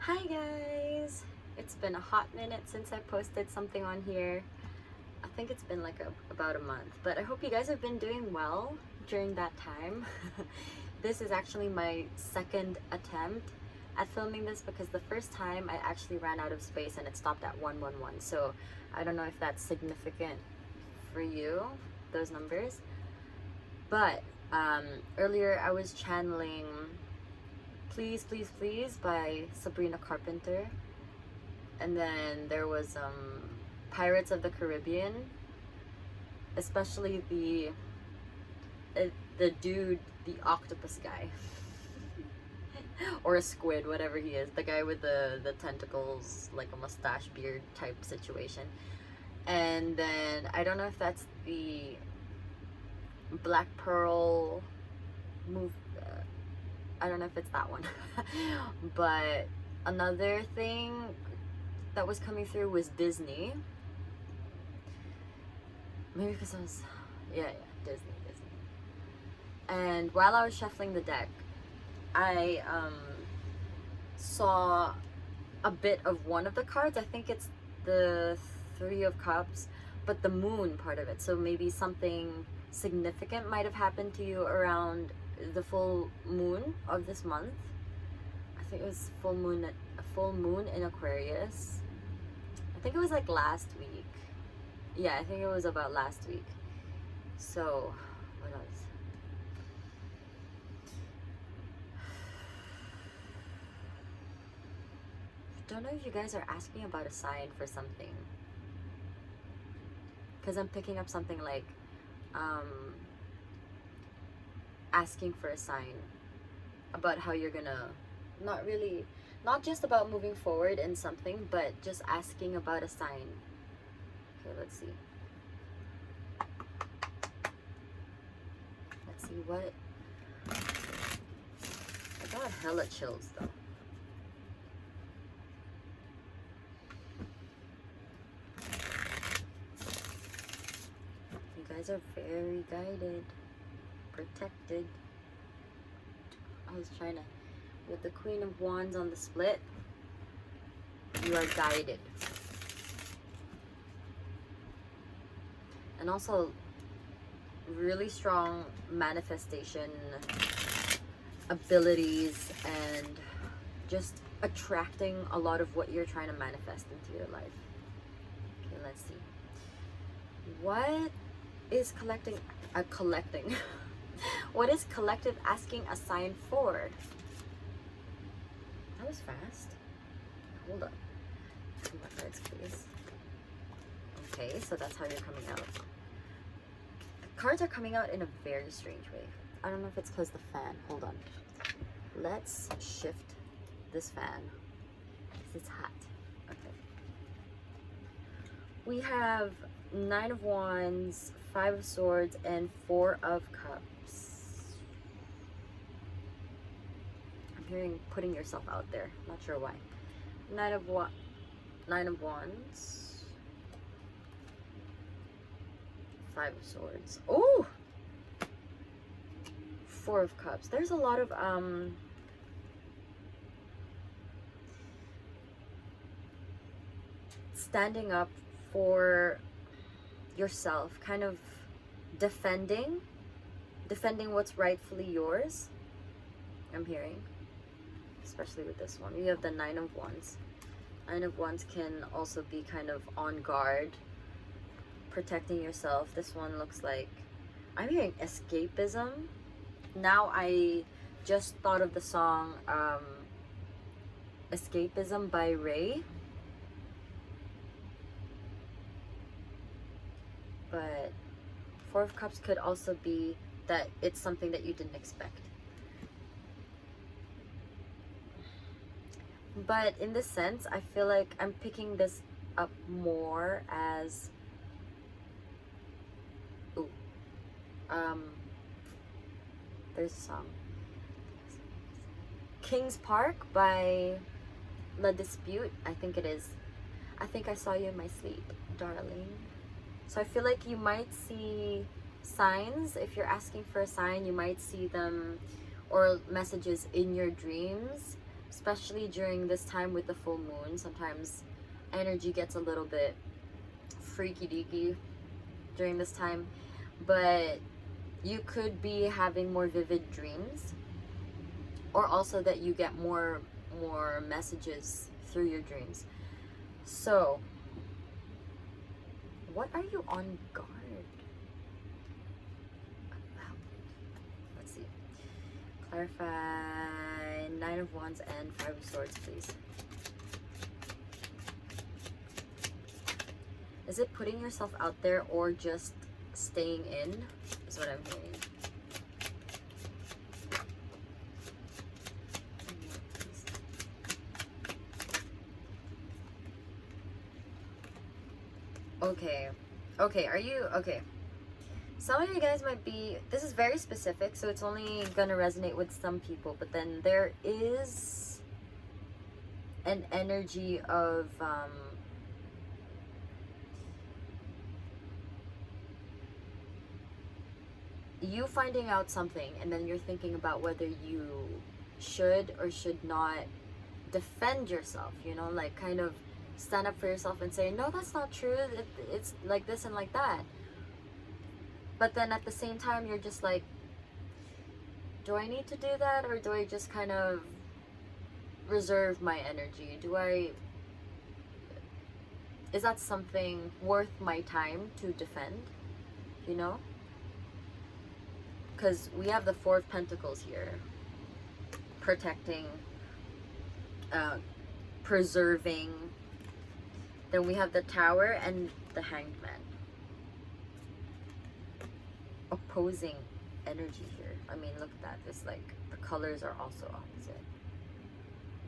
Hi guys! It's been a hot minute since I posted something on here. I think it's been like about a month, but I hope you guys have been doing well during that time. This is actually my second attempt at filming this because the first time I actually ran out of space and it stopped at 111. So I don't know if that's significant for you, those numbers. But earlier I was channeling Please, Please, Please by Sabrina Carpenter. And then there was Pirates of the Caribbean, especially the dude, the octopus guy. Or a squid, whatever he is. The guy with the tentacles, like a mustache beard type situation. And then, I don't know if that's the Black Pearl move. I don't know if it's that one. But another thing that was coming through was Disney. Maybe because I was, yeah, Disney. And while I was shuffling the deck, I saw a bit of one of the cards. I think it's the Three of Cups, but the moon part of it. So maybe something significant might have happened to you around the full moon of this month. I think it was full moon in Aquarius. I think it was like last week. Yeah, I think it was about last week. So, what else? I don't know if you guys are asking about a sign for something. Because I'm picking up something like, asking for a sign about how you're gonna, not just about moving forward in something, but just asking about a sign. Okay, let's see. Let's see what. I got hella chills though. You guys are very guided, protected. I was trying to, with the Queen of Wands on the split, you are guided. And also really strong manifestation abilities and just attracting a lot of what you're trying to manifest into your life. Okay, let's see. What is collecting? What is collective asking a sign for? That was fast. Hold up. Come on, cards, please. Okay, so that's how you're coming out. The cards are coming out in a very strange way. I don't know if it's because the fan. Hold on. Let's shift this fan. It's hot. Okay. We have Nine of Wands, Five of Swords, and Four of Cups. I'm hearing putting yourself out there. Not sure why. Nine of Wands, Five of Swords. Oh, Four of Cups. There's a lot of standing up for yourself, kind of defending what's rightfully yours. I'm hearing, especially with this one. We have the Nine of Wands. Nine of Wands can also be kind of on guard, protecting yourself. This one looks like, I'm hearing escapism. Now I just thought of the song Escapism by Ray. But Four of Cups could also be that it's something that you didn't expect. But in this sense, I feel like I'm picking this up more as, there's a song, King's Park by La Dispute, I think it is. I think I saw you in my sleep, darling. So I feel like you might see signs. If you're asking for a sign, you might see them, or messages in your dreams especially during this time with the full moon. Sometimes energy gets a little bit freaky deaky during this time, but you could be having more vivid dreams, or also that you get more messages through your dreams. So what are you on guard? Let's see. Clarify. 9 of Wands and 5 of Swords, please. Is it putting yourself out there or just staying in? Is what I'm hearing. Okay. Okay, are you... Okay. Some of you guys might be... This is very specific, so it's only gonna resonate with some people. But then there is an energy of... you finding out something, and then you're thinking about whether you should or should not defend yourself, you know, like kind of stand up for yourself and say, no, that's not true, it's like this and like that. But then at the same time, you're just like, do I need to do that, or do I just kind of reserve my energy? Is that something worth my time to defend, you know? Because we have the 4 of Pentacles here, protecting, preserving. Then we have the Tower and the Hanged Man. Opposing energy here. I mean, look at that. It's like the colors are also opposite.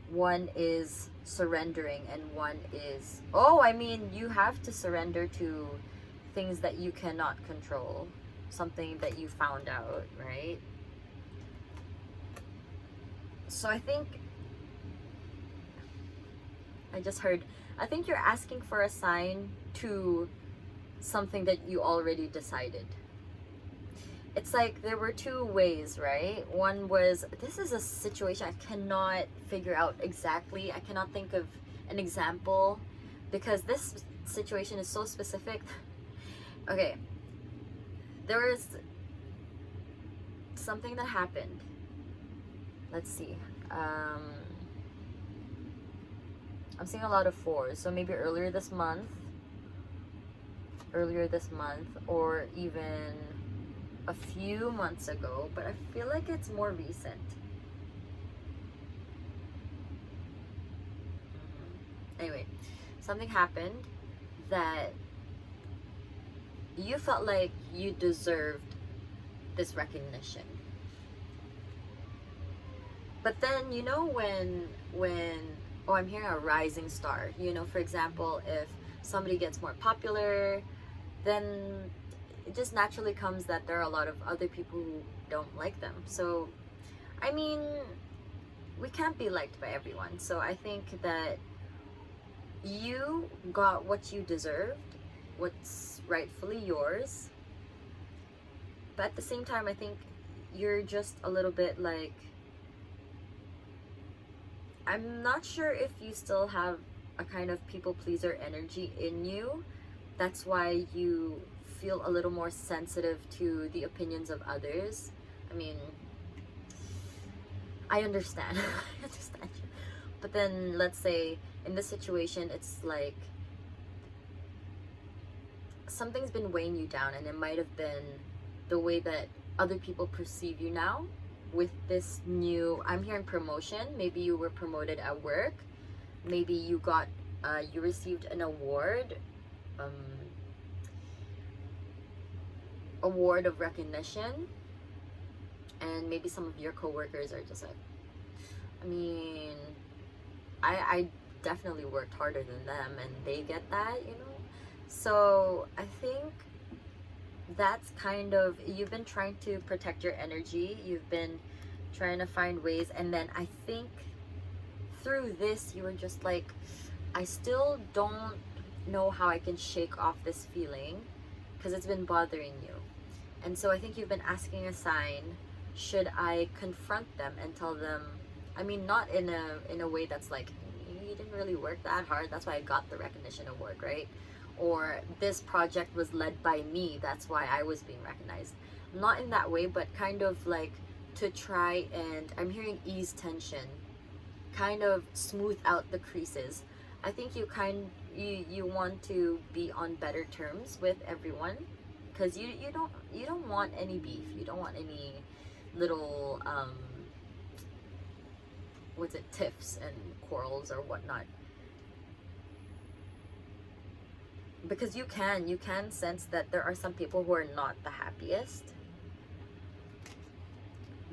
One is surrendering and one is... Oh, I mean, you have to surrender to things that you cannot control. Something that you found out, right? So I think... I just heard... I think you're asking for a sign to something that you already decided. It's like there were 2 ways, right? One was, this is a situation I cannot figure out exactly. I cannot think of an example because this situation is so specific. Okay. There was something that happened. Let's see. I'm seeing a lot of 4s. So maybe earlier this month, or even a few months ago, but I feel like it's more recent. Anyway, something happened that you felt like you deserved this recognition. But then, you know, when oh, I'm hearing a rising star. You know, for example, if somebody gets more popular, then it just naturally comes that there are a lot of other people who don't like them. So, I mean, we can't be liked by everyone. So I think that you got what you deserved, what's rightfully yours. But at the same time, I think you're just a little bit like, I'm not sure if you still have a kind of people pleaser energy in you. That's why you feel a little more sensitive to the opinions of others. I mean, I understand. I understand you. But then let's say in this situation, it's like something's been weighing you down, and it might have been the way that other people perceive you now. With this new, I'm hearing promotion. Maybe you were promoted at work. Maybe you got, you received an award, award of recognition, and maybe some of your coworkers are just like, I mean, I definitely worked harder than them, and they get that, you know. So I think that's kind of, you've been trying to protect your energy, you've been trying to find ways, and then I think through this you were just like, I still don't know how I can shake off this feeling because it's been bothering you. And so I think you've been asking a sign, should I confront them and tell them I mean, not in a way that's like, you didn't really work that hard, that's why I got the recognition award, right? Or this project was led by me, that's why I was being recognized. Not in that way, but kind of like to try and, I'm hearing ease tension, kind of smooth out the creases. I think you want to be on better terms with everyone, because you don't want any beef, you don't want any little what's it, tiffs and quarrels or whatnot, because you can sense that there are some people who are not the happiest.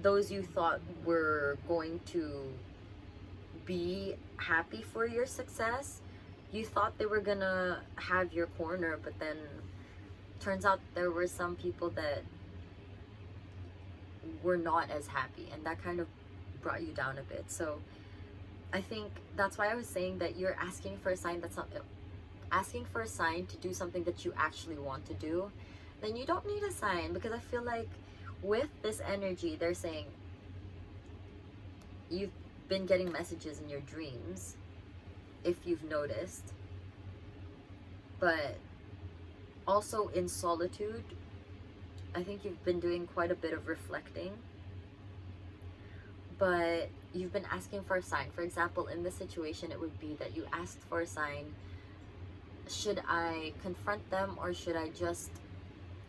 Those you thought were going to be happy for your success, you thought they were gonna have your corner, but then turns out there were some people that were not as happy, and that kind of brought you down a bit. So I think that's why I was saying that you're asking for a sign, that's not asking for a sign to do something that you actually want to do. Then you don't need a sign, because I feel like with this energy, they're saying you've been getting messages in your dreams, if you've noticed, but also in solitude. I think you've been doing quite a bit of reflecting, but you've been asking for a sign. For example, in this situation, it would be that you asked for a sign. Should I confront them, or should I just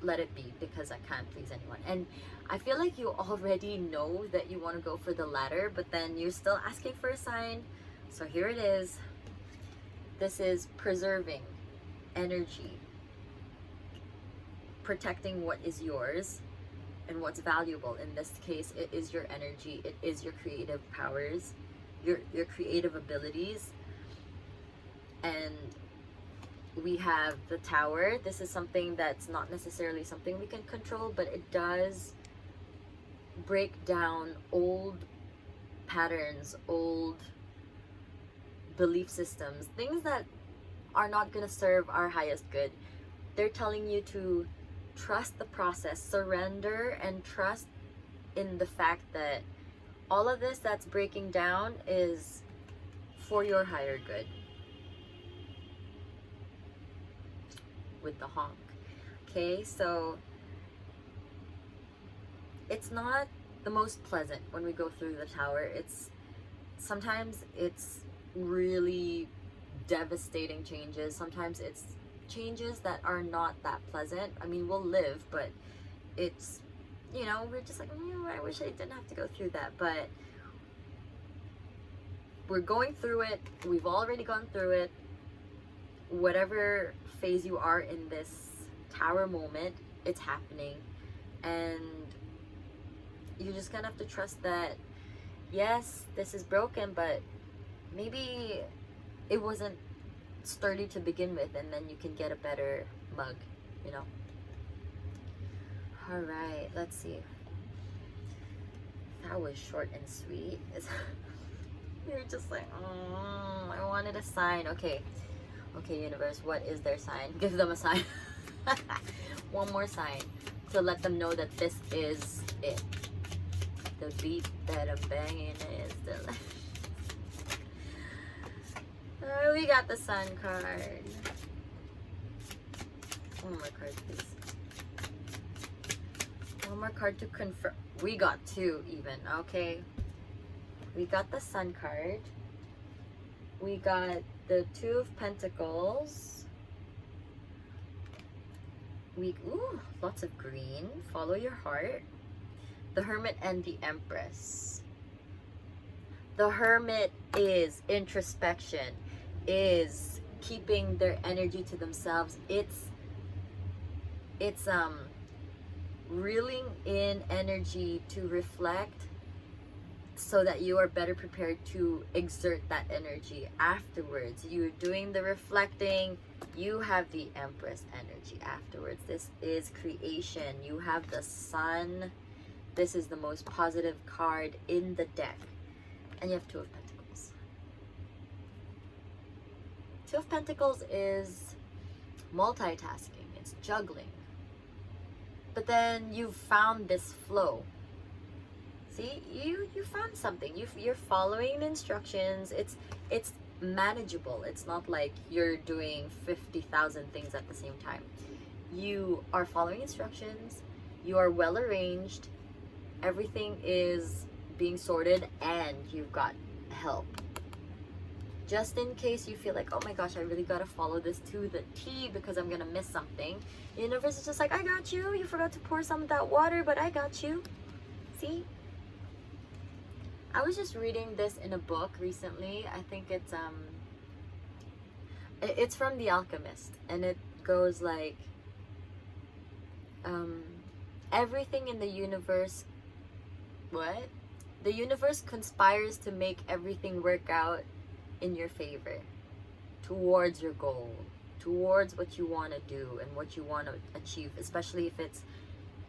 let it be because I can't please anyone? And I feel like you already know that you want to go for the latter, but then you're still asking for a sign. So here it is. This is preserving energy, protecting what is yours and what's valuable. In this case, it is your energy, it is your creative powers, your creative abilities. And we have the Tower. This is something that's not necessarily something we can control, but it does break down old patterns, old belief systems, things that are not going to serve our highest good. They're telling you to trust the process, surrender, and trust in the fact that all of this that's breaking down is for your higher good. With the honk. Okay, so it's not the most pleasant when we go through the Tower. Sometimes it's really devastating changes. Sometimes it's changes that are not that pleasant. I mean, we'll live, but it's, we're just like, I wish I didn't have to go through that. But we're going through it. We've already gone through it. Whatever phase you are in this Tower moment, it's happening. And you just kind of have to trust that, yes, this is broken, but maybe it wasn't sturdy to begin with, and then you can get a better mug, All right, let's see. That was short and sweet. You're just like, I wanted a sign. Okay, universe, what is their sign? Give them a sign. One more sign to let them know that this is it. The beat that I'm banging is the... we got the Sun card. One more card, please. One more card to confirm. We got two even. Okay. We got the Sun card. We got the Two of Pentacles. Ooh, lots of green. Follow your heart. The Hermit and the Empress. The Hermit is introspection, is keeping their energy to themselves. It's reeling in energy to reflect so that you are better prepared to exert that energy afterwards. You're doing the reflecting, you have the Empress energy afterwards. This is creation. You have the Sun. This is the most positive card in the deck. And you have Two of Pentacles. Two of Pentacles is multitasking. It's juggling. But then you've found this flow. See, you found something. You're following the instructions. It's manageable. It's not like you're doing 50,000 things at the same time. You are following instructions. You are well arranged. Everything is being sorted, and you've got help. Just in case you feel like, oh my gosh, I really gotta follow this to the T because I'm gonna miss something. The universe is just like, I got you. You forgot to pour some of that water, but I got you. See? I was just reading this in a book recently. I think it's from The Alchemist, and it goes like, everything in the universe, what? The universe conspires to make everything work out in your favor, towards your goal, towards what you want to do and what you want to achieve, especially if it's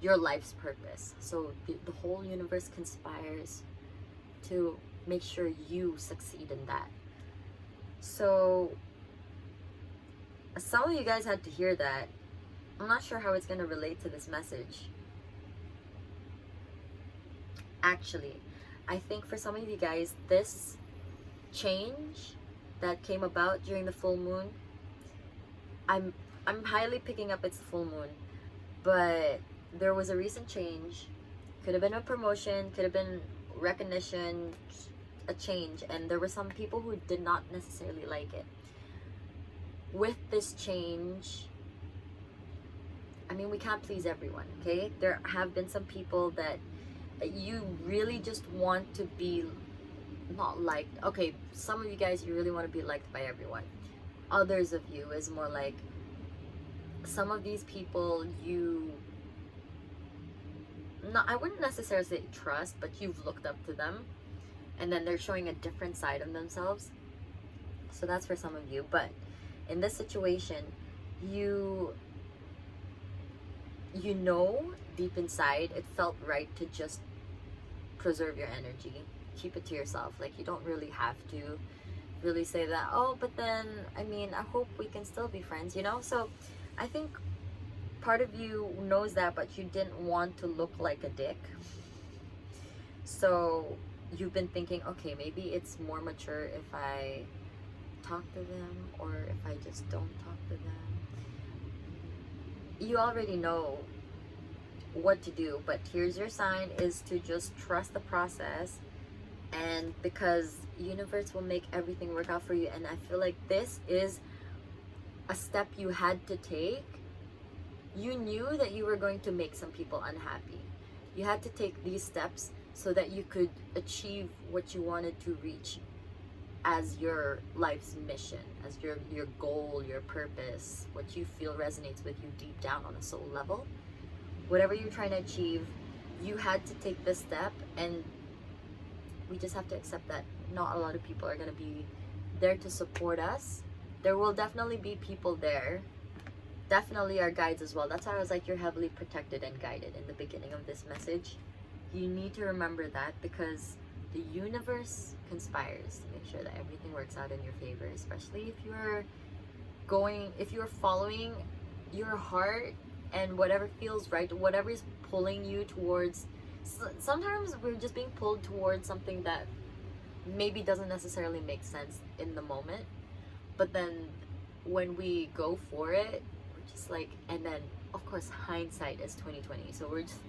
your life's purpose. So the whole universe conspires to make sure you succeed in that. So some of you guys had to hear that. I'm not sure how it's going to relate to this message. Actually, I think for some of you guys, this change that came about during the full moon, I'm highly picking up it's the full moon, but there was a recent change. Could have been a promotion, could have been recognition, a change, and there were some people who did not necessarily like it. With this change, I mean, we can't please everyone, okay? There have been some people that you really just want to be not liked. Okay, some of you guys, you really want to be liked by everyone. Others of you is more like, some of these people you, not, I wouldn't necessarily say trust, but you've looked up to them, and then they're showing a different side of themselves. So that's for some of you. But in this situation, you know deep inside it felt right to just preserve your energy, keep it to yourself. Like, you don't really have to really say that, oh, but then, I mean, I hope we can still be friends, you know? So I think part of you knows that, but you didn't want to look like a dick. So you've been thinking, okay, maybe it's more mature if I talk to them, or if I just don't talk to them. You already know what to do, but here's your sign, is to just trust the process, and because universe will make everything work out for you. And I feel like this is a step you had to take. You knew that you were going to make some people unhappy. You had to take these steps so that you could achieve what you wanted to reach as your life's mission, as your goal, your purpose, what you feel resonates with you deep down on a soul level. Whatever you're trying to achieve, you had to take this step, and we just have to accept that not a lot of people are going to be there to support us. There will definitely be people there, definitely our guides as well. That's why I was like, you're heavily protected and guided in the beginning of this message. You need to remember that, because the universe conspires to make sure that everything works out in your favor, especially if you're following your heart and whatever feels right, whatever is pulling you towards. Sometimes we're just being pulled towards something that maybe doesn't necessarily make sense in the moment, but then when we go for it, we're just like, and then of course hindsight is 2020, so we're just,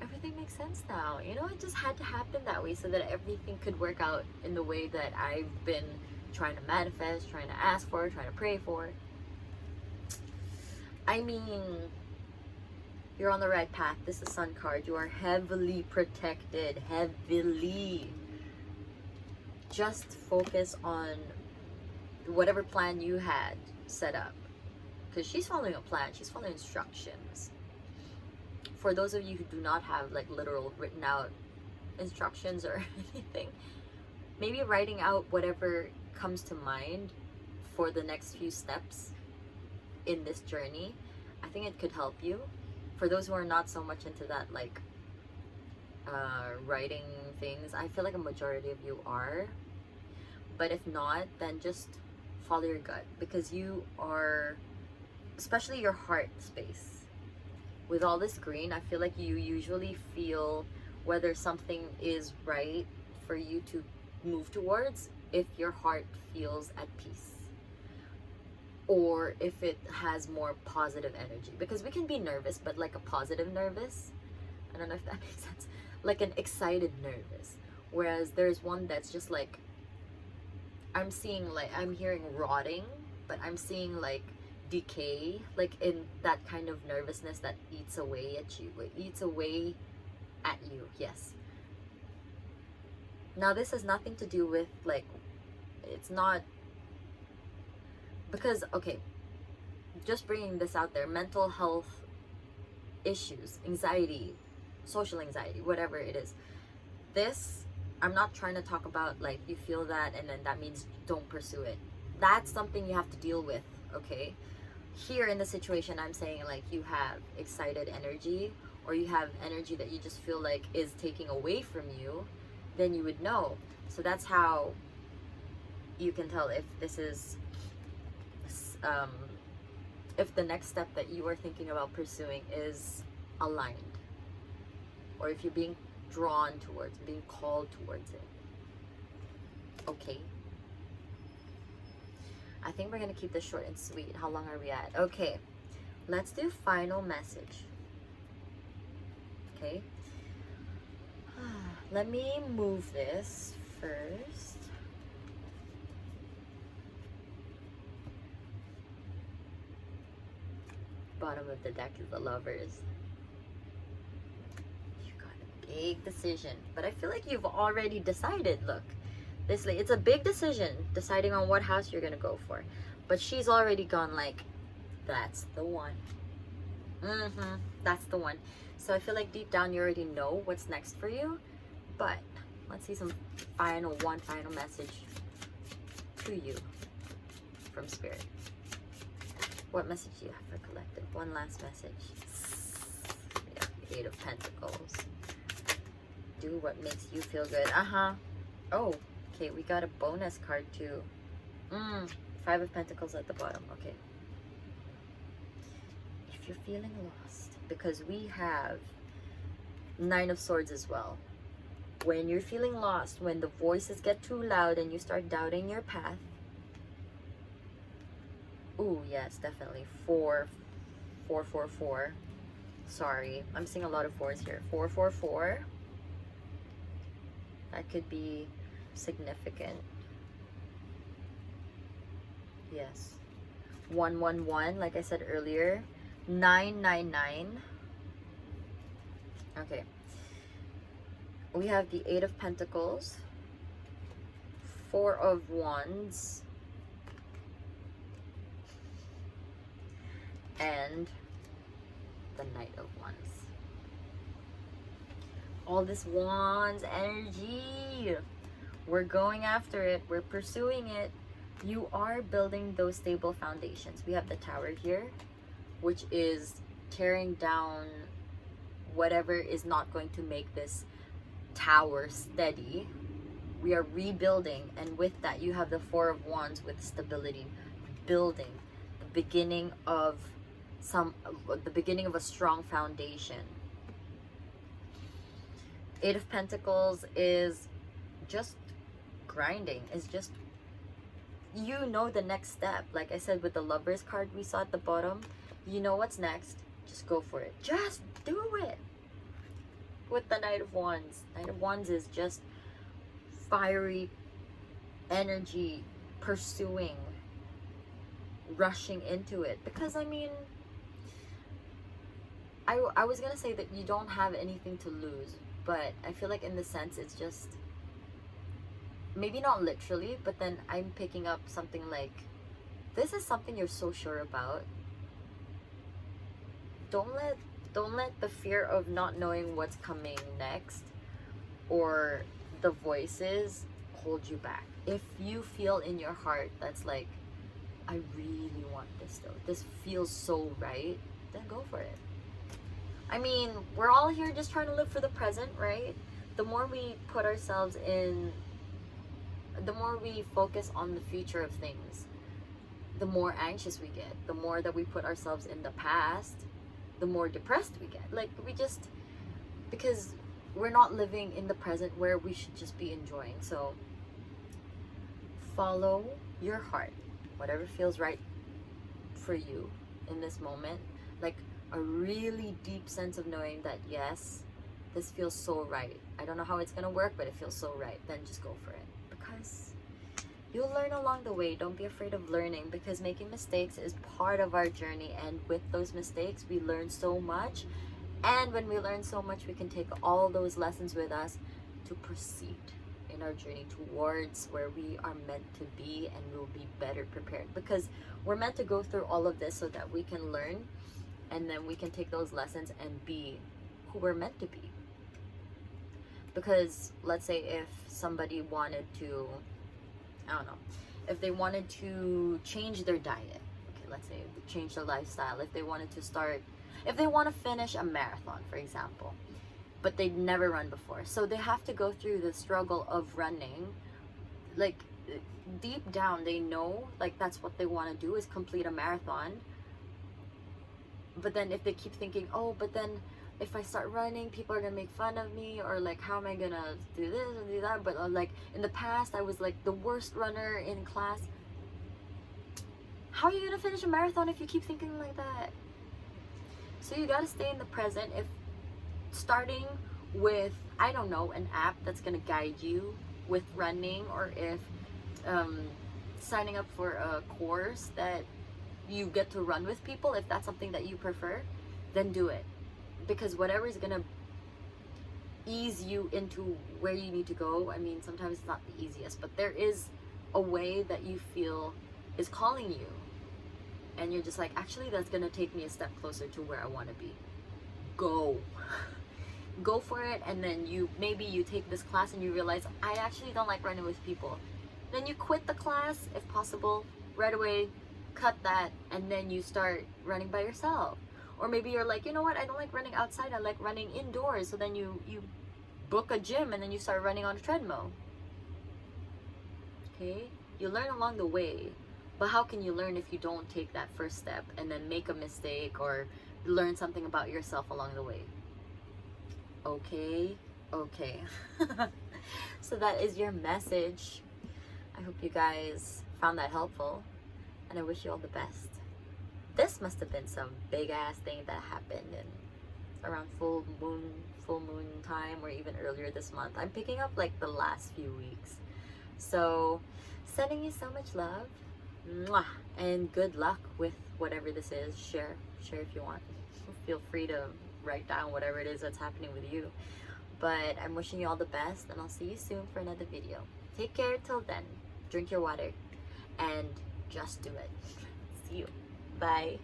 everything makes sense now, you know? It just had to happen that way so that everything could work out in the way that I've been trying to manifest, trying to ask for, trying to pray for. I mean, you're on the right path. This is Sun card. You are heavily protected, heavily. Just focus on whatever plan you had set up, because she's following a plan. She's following instructions. For those of you who do not have like literal written out instructions or anything, maybe writing out whatever comes to mind for the next few steps in this journey, I think it could help you. For those who are not so much into that, like writing things, I feel like a majority of you are. But if not, then just follow your gut, because you are, especially your heart space, with all this green, I feel like you usually feel whether something is right for you to move towards if your heart feels at peace, or if it has more positive energy. Because we can be nervous, but like a positive nervous. I don't know if that makes sense. Like an excited nervous. Whereas there's one that's just like, I'm seeing, like, I'm hearing rotting, but I'm seeing like decay, like in that kind of nervousness that eats away at you. It eats away at you, yes. Now this has nothing to do with like, it's not, because, okay, just bringing this out there, mental health issues, anxiety, social anxiety, whatever it is. This, I'm not trying to talk about like you feel that and then that means don't pursue it. That's something you have to deal with, okay? Here in the situation, I'm saying like you have excited energy, or you have energy that you just feel like is taking away from you, then you would know. So that's how you can tell if this is if the next step that you are thinking about pursuing is aligned, or if you're being drawn towards, being called towards it. Okay, I think we're gonna keep this short and sweet. How long are we at? Okay, let's do final message. Okay, let me move this first. Bottom of the deck is the Lovers. You got a big decision, but I feel like you've already decided. Look, this, like, it's a big decision deciding on what house you're gonna go for, but she's already gone like, that's the one. That's the one. So I feel like deep down you already know what's next for you, but let's see some final message to you from Spirit. What message do you have for collective? One last message. Yeah, the Eight of Pentacles. Do what makes you feel good. Oh, okay, we got a bonus card too. Five of Pentacles at the bottom. Okay. If you're feeling lost, because we have Nine of Swords as well. When you're feeling lost, when the voices get too loud and you start doubting your path. Ooh, yes, definitely. 4, 4, 4, 4. Sorry, I'm seeing a lot of 4s here. 4, 4, 4. That could be significant. Yes. 1, 1, 1, like I said earlier. 9, 9, 9. Okay. We have the Eight of Pentacles. 4 of Wands. And the Knight of Wands. All this Wands energy. We're going after it. We're pursuing it. You are building those stable foundations. We have the Tower here, which is tearing down whatever is not going to make this tower steady. We are rebuilding, and with that you have the Four of Wands with stability, building, the beginning of a strong foundation. Eight of Pentacles is just grinding, is just, you know, the next step. Like I said with the Lovers card we saw at the bottom, you know what's next. Just go for it. Just do it. With the Knight of Wands. Knight of Wands is just fiery energy, pursuing, rushing into it. Because, I mean, I was gonna say that you don't have anything to lose, but I feel like in the sense it's just, maybe not literally, but then I'm picking up something like, this is something you're so sure about. Don't let the fear of not knowing what's coming next or the voices hold you back. If you feel in your heart that's like, I really want this though, this feels so right, then go for it. I mean, we're all here just trying to live for the present, right? The more we put ourselves in, the more we focus on the future of things, the more anxious we get. The more that we put ourselves in the past, the more depressed we get. Like, we just, because we're not living in the present where we should just be enjoying. So follow your heart, whatever feels right for you in this moment. Like a really deep sense of knowing that yes, this feels so right. I don't know how it's gonna work, but it feels so right. Then just go for it, because you'll learn along the way. Don't be afraid of learning, because making mistakes is part of our journey, and with those mistakes we learn so much. And when we learn so much, we can take all those lessons with us to proceed in our journey towards where we are meant to be, and we'll be better prepared, because we're meant to go through all of this so that we can learn, and then we can take those lessons and be who we're meant to be. Because let's say if somebody wanted to, I don't know, if they wanted to change their diet, okay, let's say change their lifestyle, if they wanted to start, if they want to finish a marathon, for example, but they'd never run before, so they have to go through the struggle of running. Like deep down they know like that's what they want to do, is complete a marathon. But then if they keep thinking, oh, but then if I start running, people are gonna make fun of me, or like how am I gonna do this and do that, but like in the past I was like the worst runner in class. How are you gonna finish a marathon if you keep thinking like that? So you gotta stay in the present. If starting with, I don't know, an app that's gonna guide you with running, or if signing up for a course that you get to run with people, if that's something that you prefer, then do it. Because whatever is gonna ease you into where you need to go, I mean, sometimes it's not the easiest, but there is a way that you feel is calling you, and you're just like, actually that's gonna take me a step closer to where I want to be. Go for it. And then maybe you take this class and you realize, I actually don't like running with people. Then you quit the class if possible right away, cut that, and then you start running by yourself. Or maybe you're like, you know what, I don't like running outside, I like running indoors. So then you book a gym and then you start running on a treadmill. Okay, you learn along the way. But how can you learn if you don't take that first step and then make a mistake or learn something about yourself along the way? Okay. So that is your message. I hope you guys found that helpful, and I wish you all the best. This must have been some big ass thing that happened in around full moon time, or even earlier this month. I'm picking up like the last few weeks. So sending you so much love. Mwah. And good luck with whatever this is. Share if you want. Feel free to write down whatever it is that's happening with you. But I'm wishing you all the best, and I'll see you soon for another video. Take care till then. Drink your water and just do it. See you. Bye.